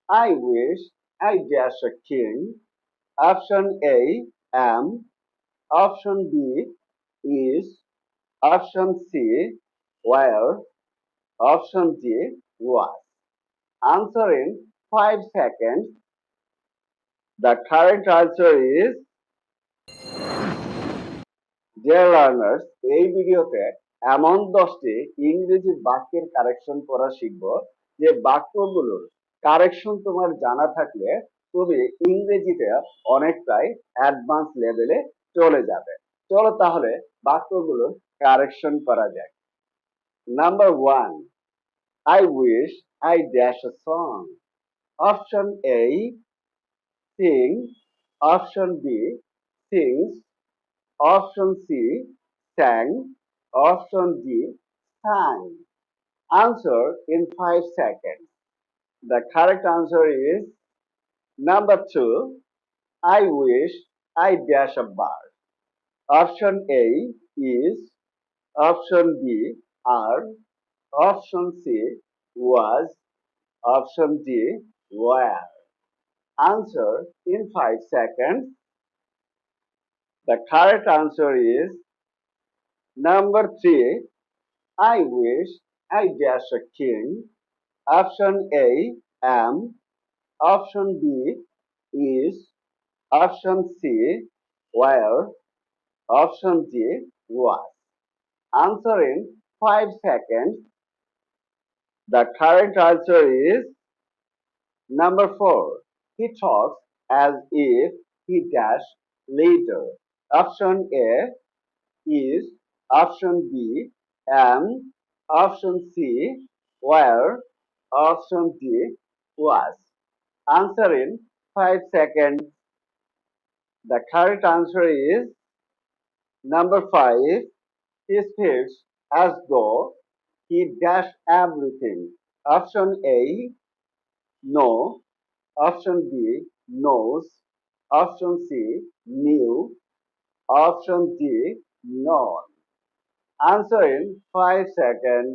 I wish I dash a king. Option A am. Option B is. Option C were. Option D was. Answer in 5 seconds. The correct answer is, dear learners, এই ভিডিওতে এমন 10টি ইংরেজি বাক্যের correction করা শিখব যে বাক্যগুলোর correction তোমার জানা থাকলে তুমি ইংরেজিতে অনেকটাই অ্যাডভান্স লেভেলে চলে যাবে। চলো তাহলে বাক্যগুলোর কারেকশন করা যাক। Number 1, I wish I dash a song. Option A, sing. Option B, sings. Option C, sang. Option D, sang. Answer in 5 seconds. The correct answer is number 2. I wish I dash a bird. Option A is. Option B are. Option C was. Option D were. Answer in 5 seconds. The correct answer is number 3. I wish I dash a king. Option A am. Option B is. Option C were. Option D was. Answer in 5 seconds. The correct answer is number 4. He talks as if he dash later. Option A is. Option B am. Option C were. Option D was. Answer in 5 seconds. The correct answer is number 5. He speaks as though he dash everything. Option A no. Option B knows. Option C knew. Option D known. Answer in 5 seconds.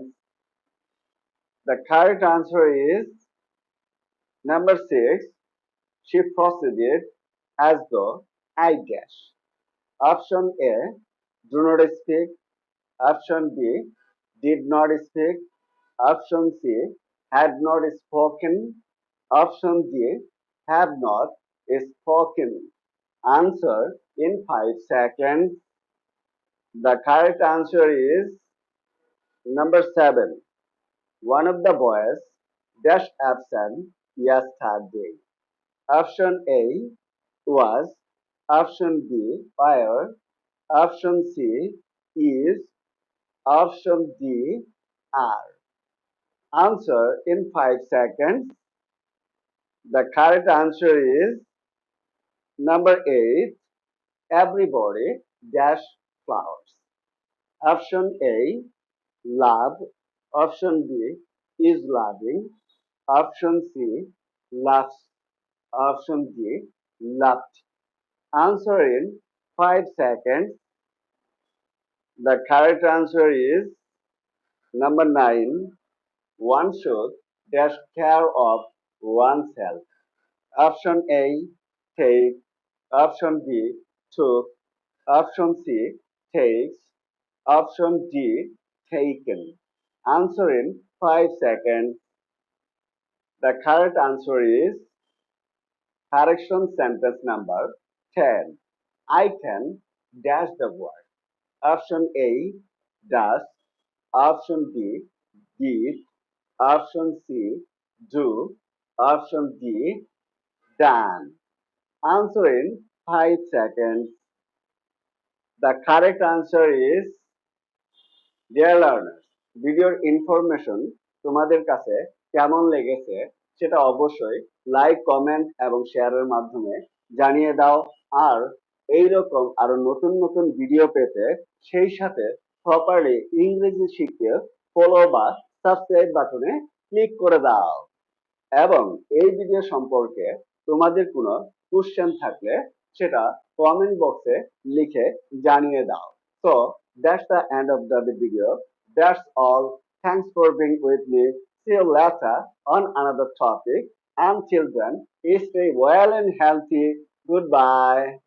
The correct answer is number 6. She proceeded as though I guess. Option A, do not speak. Option B, did not speak. Option C, had not spoken. Option D, have not spoken. Answer in 5 seconds. The correct answer is number 7. One of the boys dashed absent yesterday. Option A was. Option B were. Option C is. Option D are. Answer in 5 seconds. The correct answer is number 8. Everybody dash flowers. Option A love. Option B is loving. Option C loves. Option D loved. Answer in 5 seconds. The correct answer is number 9. One should dash care of oneself. Option A take. Option B took. Option C takes. Option D taken. Answer in 5 seconds. The correct answer is correction sentence number 10. I can dash the word. Option A does. Option B did. Option C do. Option D done. Answer in 5 seconds. The correct answer is, dear learners, ভিডিওর information তোমাদের কাছে কেমন লেগেছে সেটা অবশ্যই like, comment এবং শেয়ারের মাধ্যমে জানিয়ে দাও। আর এইরকম আরো নতুন নতুন ভিডিও পেতে সেই সাথে প্রপারলি ইংরেজি শিখতে ফলো বা সাবস্ক্রাইব বাটনে ক্লিক করে দাও। এবং এই ভিডিও সম্পর্কে তোমাদের কোনো কোশ্চেন থাকলে সেটা কমেন্ট বক্সে লিখে জানিয়ে দাও। So that's the end of the video. That's all. Thanks for being with me. See you later on another topic. and children. Stay well and healthy. Goodbye.